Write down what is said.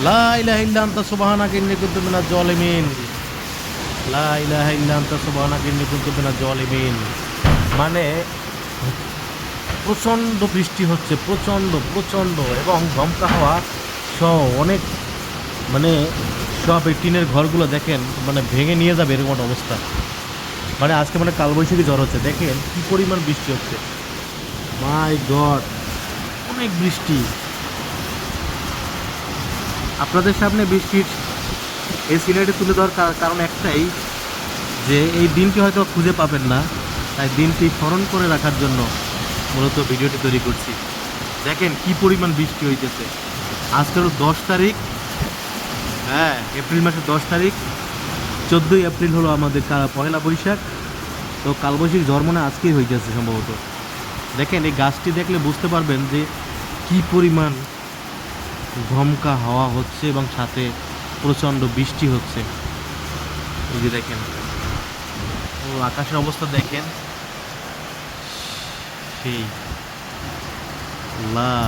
লা ইলাহা ইল্লা আনতা সুবহানাকা ইন্নী কুনতু মিনাজ জালিমিন। লা ইলাহা ইল্লা আনতা সুবহানাকা ইন্নী কুনতু মিনাজ জালিমিন। মানে প্রচণ্ড বৃষ্টি হচ্ছে, প্রচণ্ড প্রচণ্ড, এবং দমকা হাওয়া সহ অনেক, মানে সব এই টিনের ঘরগুলো দেখেন মানে ভেঙে নিয়ে যাবে এরকম একটা অবস্থা। মানে আজকে মানে কালবৈশাখী ঝড় হচ্ছে, দেখেন কি পরিমাণ বৃষ্টি হচ্ছে। মাই গড, অনেক বৃষ্টি। আপনাদের সামনে বৃষ্টির এই সিনারিটি তুলে ধরার কারণ একটাই, যে এই দিনটি হয়তো খুঁজে পাবেন না, তাই দিনটি স্মরণ করে রাখার জন্য মূলত ভিডিওটি তৈরি করছি। দেখেন কি পরিমাণ বৃষ্টি হইতেছে। আজকে হলো 10 তারিখ, হ্যাঁ এপ্রিল মাসের 10 তারিখ। 14ই এপ্রিল হলো আমাদের পয়লা বৈশাখ। তো কালবৈশাখী ঝড় মনে হয় আজকেই হইতেছে সম্ভবত। দেখেন এই গাছটি দেখলে বুঝতে পারবেন যে কি পরিমাণ দমকা হাওয়া হচ্ছে এবং সাথে প্রচণ্ড বৃষ্টি হচ্ছে। এই যে দেখেন, ও আকাশের অবস্থা দেখেন, সেই আল্লাহ।